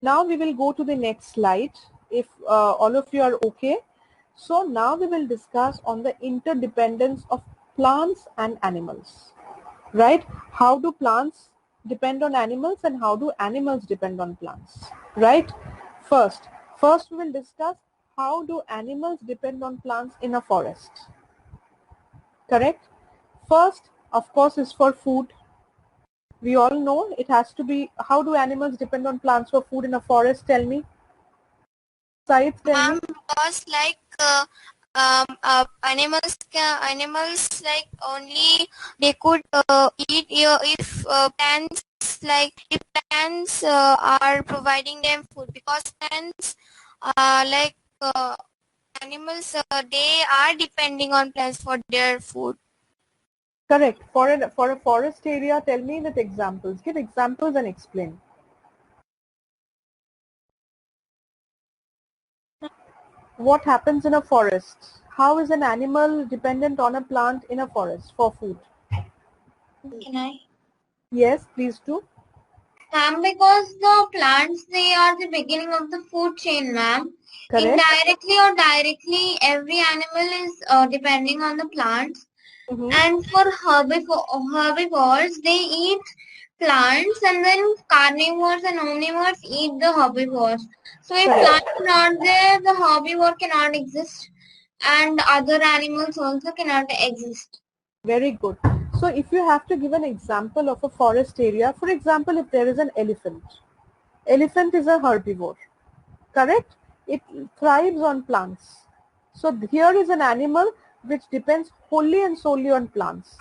Now we will go to the next slide if all of you are okay. So now we will discuss on the interdependence of plants and animals, right? How do plants depend on animals and how do animals depend on plants, right? First, we will discuss how do animals depend on plants in a forest, correct? First, of course, is for food. We all know it has to be. How do animals depend on plants for food in a forest? Tell me. Said, tell me. Because like animals like only they could eat if plants are providing them food, because plants like animals they are depending on plants for their food. Correct. For a forest area, tell me with examples. Give examples and explain. What happens in a forest? How is an animal dependent on a plant in a forest for food? Can I? Yes, please do. Ma'am, because the plants, they are the beginning of the food chain, ma'am. Correct. Indirectly or directly, every animal is depending on the plants. Mm-hmm. And for herbivores, they eat plants, and then carnivores and omnivores eat the herbivores. So if Correct. plants are not there, the herbivore cannot exist, and other animals also cannot exist. Very good. So if you have to give an example of a forest area, for example, if there is an elephant. Elephant is a herbivore, correct? It thrives on plants. So here is an animal which depends wholly and solely on plants.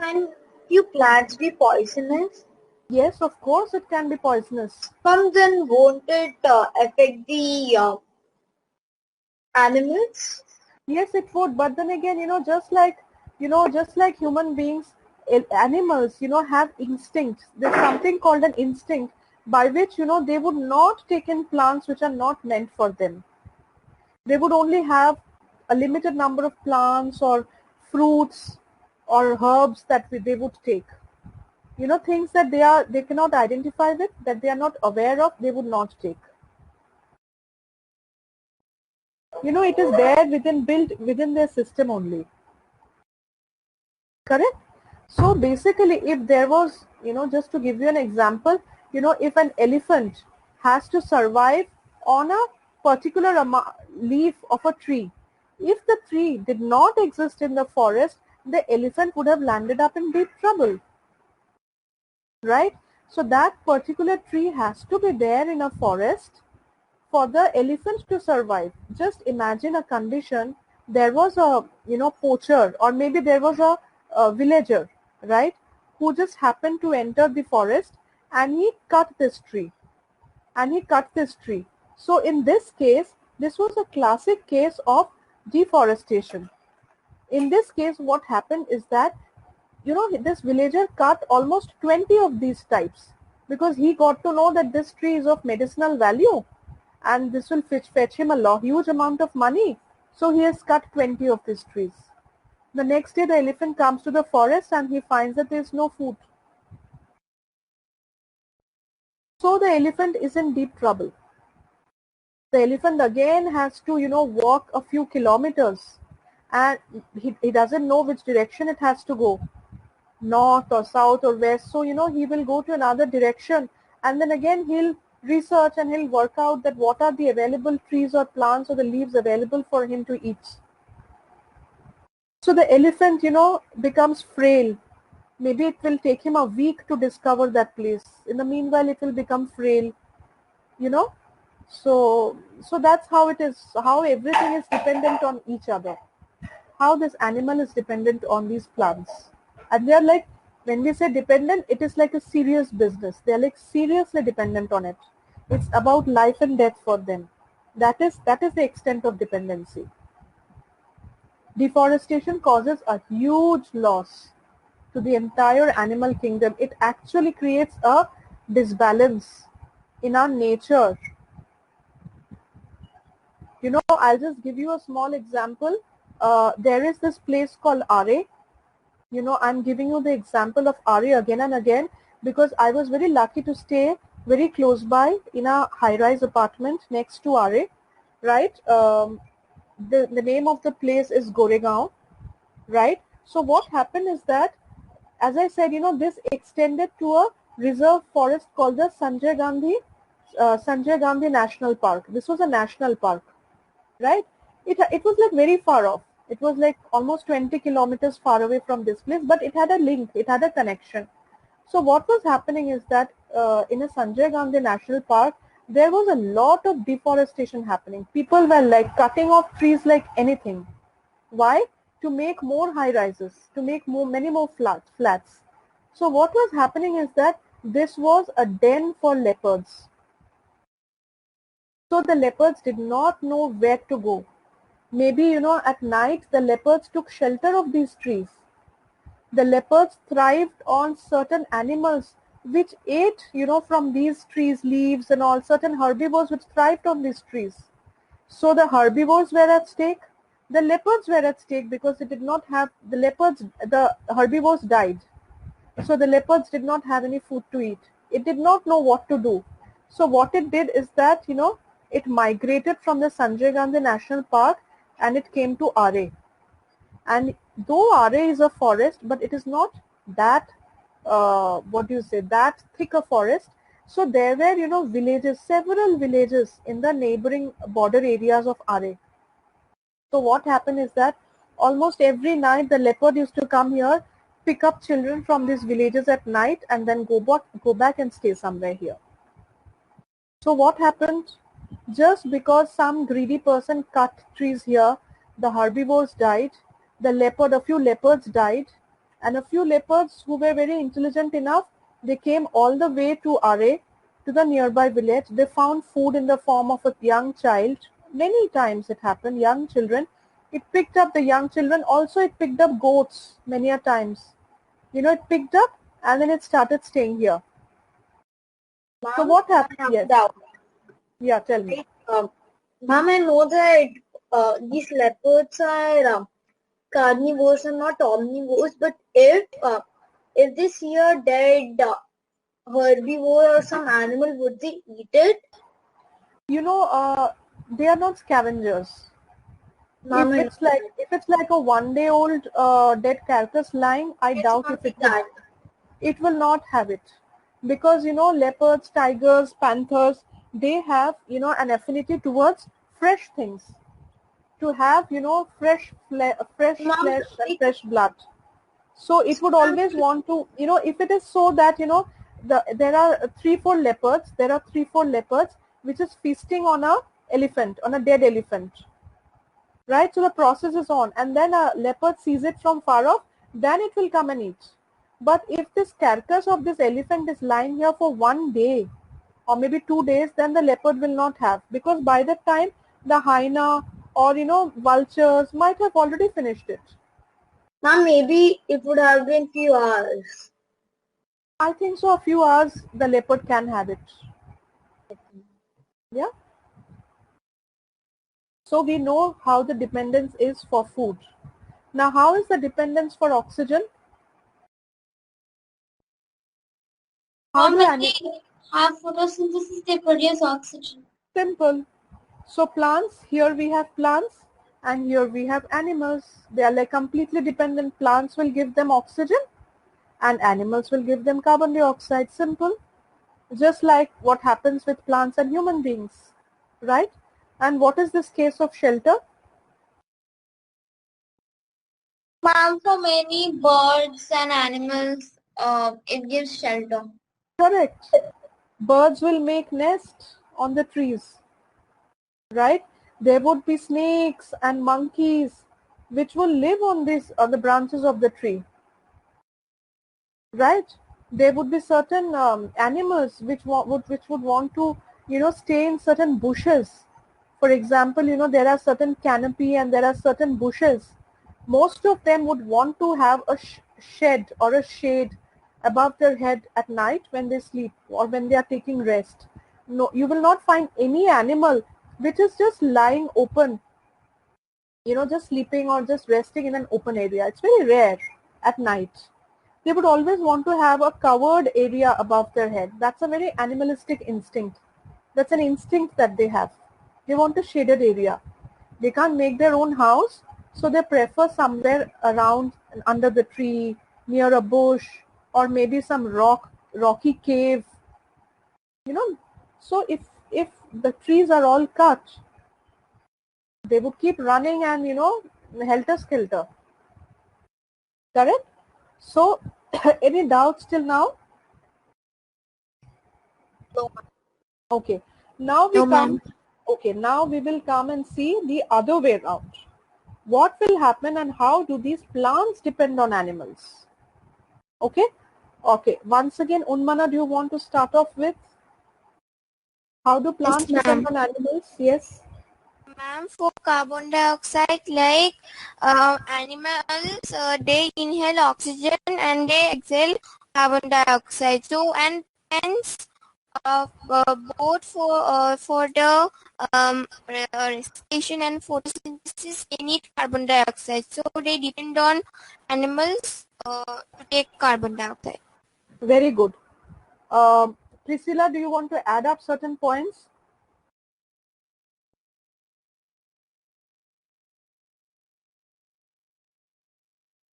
Can few plants be poisonous? Yes, of course it can be poisonous. Then won't it affect the animals? Yes, it would. But then again, just like human beings, animals, have instincts. There's something called an instinct by which, they would not take in plants which are not meant for them. They would only have a limited number of plants or fruits or herbs that they would take. Things that they cannot identify with, that they are not aware of, they would not take. It is there built within their system only. Correct? So basically, if there was, just to give you an example, if an elephant has to survive on a particular leaf of a tree, if the tree did not exist in the forest, the elephant would have landed up in deep trouble, right? So that particular tree has to be there in a forest for the elephant to survive. Just imagine a condition, there was a, poacher, or maybe there was a villager, right, who just happened to enter the forest and he cut this tree. So in this case, this was a classic case of deforestation. In this case, what happened is that, this villager cut almost 20 of these types because he got to know that this tree is of medicinal value and this will fetch him a huge amount of money. So he has cut 20 of these trees. The next day the elephant comes to the forest and he finds that there is no food. So the elephant is in deep trouble. The elephant again has to, walk a few kilometers and he doesn't know which direction it has to go, north or south or west. So, he will go to another direction and then again he'll research and he'll work out that what are the available trees or plants or the leaves available for him to eat. So the elephant, becomes frail. Maybe it will take him a week to discover that place. In the meanwhile, it will become frail, you know. So that's how it is, how everything is dependent on each other. How this animal is dependent on these plants. And they're like, when we say dependent, it is like a serious business. They're like seriously dependent on it. It's about life and death for them. That is the extent of dependency. Deforestation causes a huge loss to the entire animal kingdom. It actually creates a disbalance in our nature. I'll just give you a small example. There is this place called Are. I'm giving you the example of Are again and again because I was very lucky to stay very close by in a high-rise apartment next to RA, right? The name of the place is Goregaon, right? So what happened is that, as I said, this extended to a reserve forest called the Sanjay Gandhi National Park. This was a national park, right? It was like very far off. It was like almost 20 kilometers far away from this place, but it had a link, it had a connection. So what was happening is that in a Sanjay Gandhi National Park, there was a lot of deforestation happening. People were like cutting off trees like anything. Why? To make more high rises, to make many more flats. So what was happening is that this was a den for leopards. So the leopards did not know where to go. Maybe, at night the leopards took shelter of these trees. The leopards thrived on certain animals which ate, from these trees, leaves and all, certain herbivores which thrived on these trees. So the herbivores were at stake. The leopards were at stake because they did not have, the herbivores died. So the leopards did not have any food to eat. It did not know what to do. So what it did is that, it migrated from the Sanjay Gandhi National Park and it came to RA. And though RA is a forest, but it is not that, that thick a forest. So there were, villages, several villages in the neighboring border areas of RA. So what happened is that almost every night the leopard used to come here, pick up children from these villages at night and then go back and stay somewhere here. So what happened? Just because some greedy person cut trees here, the herbivores died, a few leopards died, and a few leopards who were very intelligent enough, they came all the way to RA, to the nearby village. They found food in the form of a young child. Many times it happened, young children. It picked up the young children. Also it picked up goats many a times. It picked up and then it started staying here. So what happened? Yes. Yeah, tell me. Ma'am, I know that these leopards are carnivores and not omnivores, but if they see a dead herbivore or some animal, would they eat it? They are not scavengers. If it's like a one-day-old dead carcass lying, I doubt if it will not have it, because leopards, tigers, panthers, they have an affinity towards fresh things, to have fresh flesh and fresh blood. So it would always want to, if it is so that there are 3-4 leopards which is feasting on a dead elephant. Right, so the process is on, and then a leopard sees it from far off, then it will come and eat. But if this carcass of this elephant is lying here for 1 day or maybe 2 days, then the leopard will not have, because by that time the hyena or vultures might have already finished it. Ma'am, maybe it would have been few hours. I think so, a few hours the leopard can have it. Yeah. So we know how the dependence is for food. Now how is the dependence for oxygen? How they have photosynthesis, they produce oxygen. Simple. So plants, here we have plants and here we have animals. They are like completely dependent. Plants will give them oxygen and animals will give them carbon dioxide. Simple. Just like what happens with plants and human beings, right? And what is this case of shelter? Ma'am, for many birds and animals, it gives shelter. Correct. Birds will make nests on the trees, right? There would be snakes and monkeys which will live on the branches of the tree, right? There would be certain animals which would want to stay in certain bushes. For example, there are certain canopy and there are certain bushes. Most of them would want to have a shed or a shade above their head at night when they sleep or when they are taking rest. No, you will not find any animal which is just lying open, just sleeping or just resting in an open area. It's very rare at night. They would always want to have a covered area above their head. That's a very animalistic instinct. That's an instinct that they have. They want a shaded area. They can't make their own house, so they prefer somewhere around under the tree, near a bush, or maybe some rocky cave. So if the trees are all cut, they would keep running and helter skelter. Correct? So any doubts till now? No. Okay. Now we No, come. ma'am. Okay. Now we will come and see the other way around. What will happen and how do these plants depend on animals? Okay. Okay. Once again, Unmana, do you want to start off with how do plants depend ma'am. on animals? Yes. Ma'am, for carbon dioxide, animals, they inhale oxygen and they exhale carbon dioxide. So, and hence, both for the respiration and photosynthesis, they need carbon dioxide. So, they depend on animals to take carbon dioxide. Very good. Priscilla, do you want to add up certain points?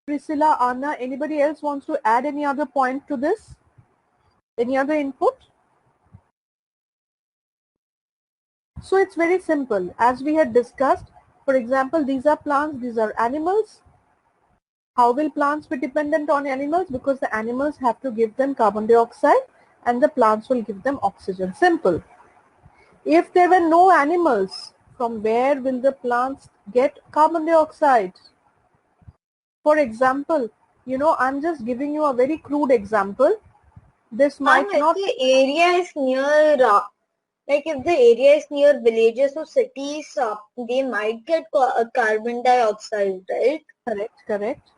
Priscilla, Anna, anybody else wants to add any other point to this? Any other input? So it's very simple. As we had discussed, for example, these are plants, these are animals. How will plants be dependent on animals? Because the animals have to give them carbon dioxide and the plants will give them oxygen. Simple. If there were no animals, from where will the plants get carbon dioxide? For example, I'm just giving you a very crude example. This Ma'am, might if not. the area is near, like if the area is near villages or cities, they might get carbon dioxide, right? Correct.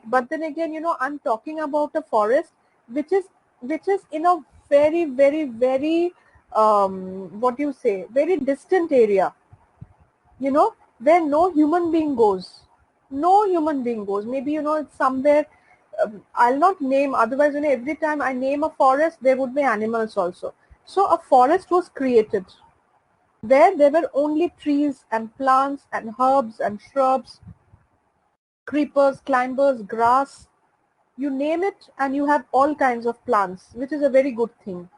But then again, I'm talking about a forest which is in a very, very, very what do you say, very distant area, where no human being goes. No human being goes. Maybe, it's somewhere, I'll not name, otherwise, every time I name a forest, there would be animals also. So a forest was created where there were only trees and plants and herbs and shrubs, creepers, climbers, grass, you name it, and you have all kinds of plants, which is a very good thing,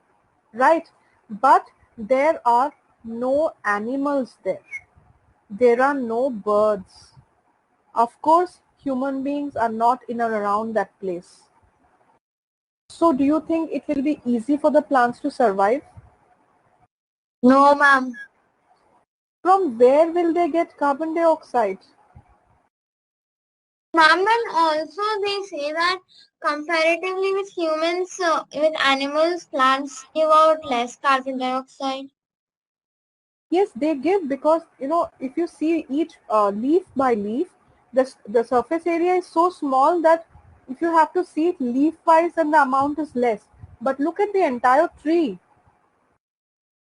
right? But there are no animals there. There are no birds. Of course, human beings are not in or around that place. So do you think it will be easy for the plants to survive? No, ma'am. From where will they get carbon dioxide? Ma'am, and also they say that comparatively with humans, with animals, plants give out less carbon dioxide. Yes, they give, because if you see each leaf by leaf, the surface area is so small that if you have to see it leaf wise, then the amount is less. But look at the entire tree.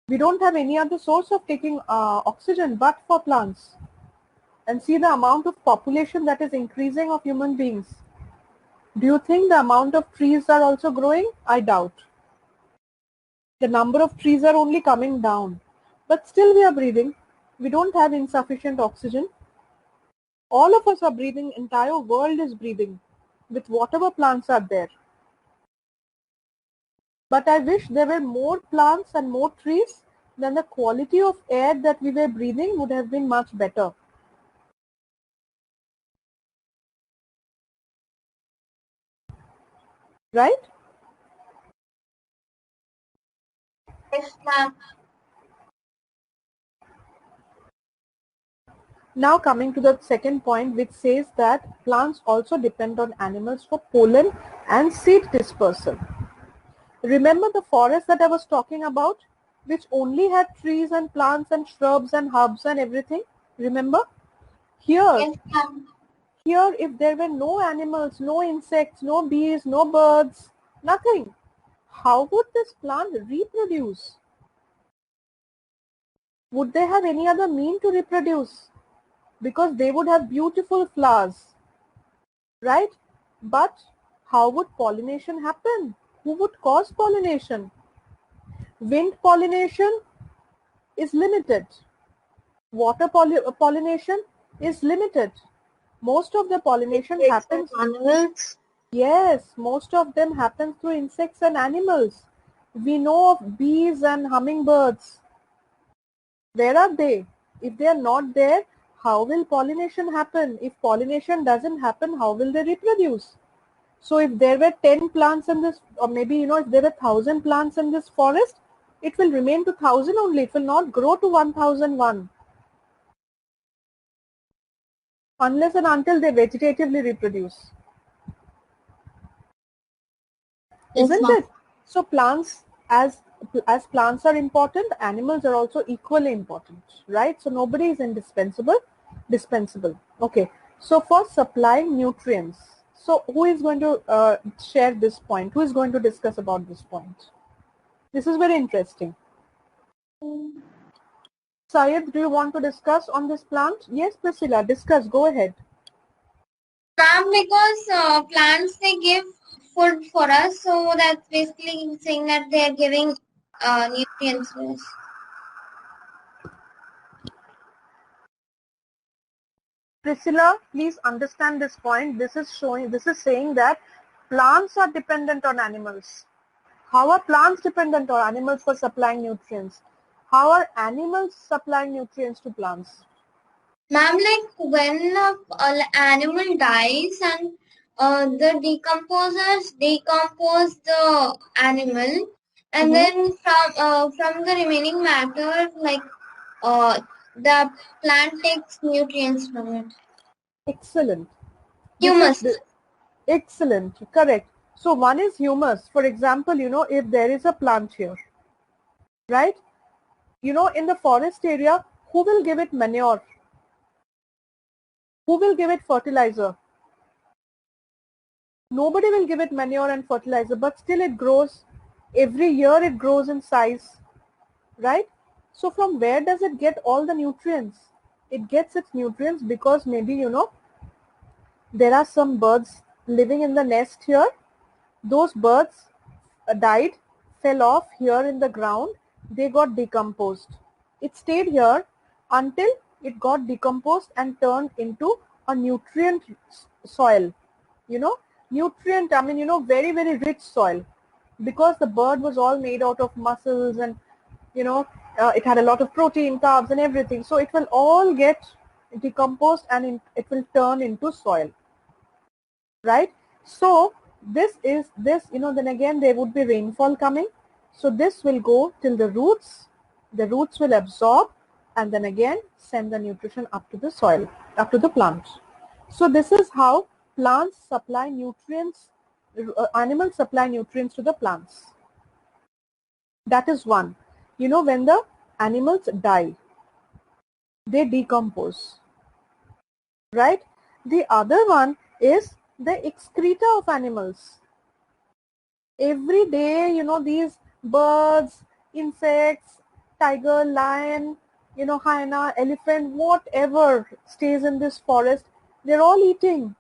We don't have any other source of taking oxygen but for plants. And see the amount of population that is increasing of human beings. Do you think the amount of trees are also growing? I doubt. The number of trees are only coming down. But still we are breathing. We don't have insufficient oxygen. All of us are breathing. Entire world is breathing with whatever plants are there. But I wish there were more plants and more trees, then the quality of air that we were breathing would have been much better. Right? Yes, ma'am. Now coming to the second point, which says that plants also depend on animals for pollen and seed dispersal. Remember the forest that I was talking about, which only had trees and plants and shrubs and herbs and everything? Remember? Here, Yes, ma'am. if there were no animals, no insects, no bees, no birds, nothing, how would this plant reproduce? Would they have any other mean to reproduce? Because they would have beautiful flowers, right? But how would pollination happen? Who would cause pollination? Wind pollination is limited. Water pollination is limited. Most of the pollination Insects happens, and animals. yes, most of them happens through insects and animals. We know of bees and hummingbirds. Where are they? If they are not there, how will pollination happen? If pollination doesn't happen, how will they reproduce? So if there were 10 plants in this, or maybe, if there were 1,000 plants in this forest, it will remain to 1,000 only. It will not grow to 1,001 unless and until they vegetatively reproduce. Isn't it? So plants, as plants are important, animals are also equally important, right? So nobody is dispensable. Okay. So for supplying nutrients, so who is going to share this point? Who is going to discuss about this point? This is very interesting. Syed, do you want to discuss on this plant? Yes, Priscilla, discuss. Go ahead. Ma'am, because plants, they give food for us, so that's basically saying that they are giving nutrients to us. Priscilla, please understand this point. This is saying that plants are dependent on animals. How are plants dependent on animals for supplying nutrients? How are animals supplying nutrients to plants? Ma'am, like when an animal dies and the decomposers decompose the animal, and then from the remaining matter, like the plant takes nutrients from it. Excellent. Humus. Excellent. Correct. So one is humus. For example, if there is a plant here, right? In the forest area, who will give it manure? Who will give it fertilizer? Nobody will give it manure and fertilizer, but still it grows. Every year it grows in size, right? So from where does it get all the nutrients? It gets its nutrients because maybe, there are some birds living in the nest here. Those birds died, fell off here in the ground. They got decomposed. It stayed here until it got decomposed and turned into a nutrient soil. Nutrient, very, very rich soil, because the bird was all made out of muscles and, it had a lot of protein, carbs and everything. So it will all get decomposed and it will turn into soil, right? So this, then again there would be rainfall coming. So this will go till the roots will absorb and then again send the nutrition up to the soil, up to the plant. So this is how plants supply nutrients, animals supply nutrients to the plants. That is one. When the animals die, they decompose, right? The other one is the excreta of animals. Every day, these birds, insects, tiger, lion, hyena, elephant, whatever stays in this forest, they're all eating.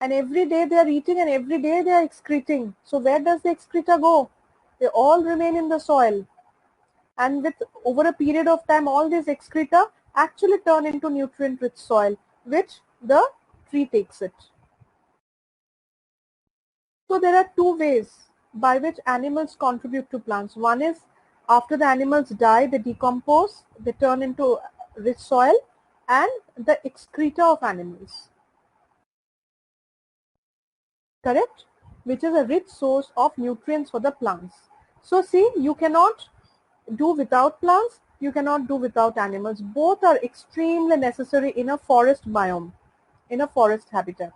And every day they are eating and every day they are excreting. So where does the excreta go? They all remain in the soil. And over a period of time, all these excreta actually turn into nutrient-rich soil, which the tree takes it. So there are two ways by which animals contribute to plants. One is after the animals die, they decompose, they turn into rich soil, and the excreta of animals. Correct? Which is a rich source of nutrients for the plants. So see, you cannot do without plants, you cannot do without animals. Both are extremely necessary in a forest biome, in a forest habitat.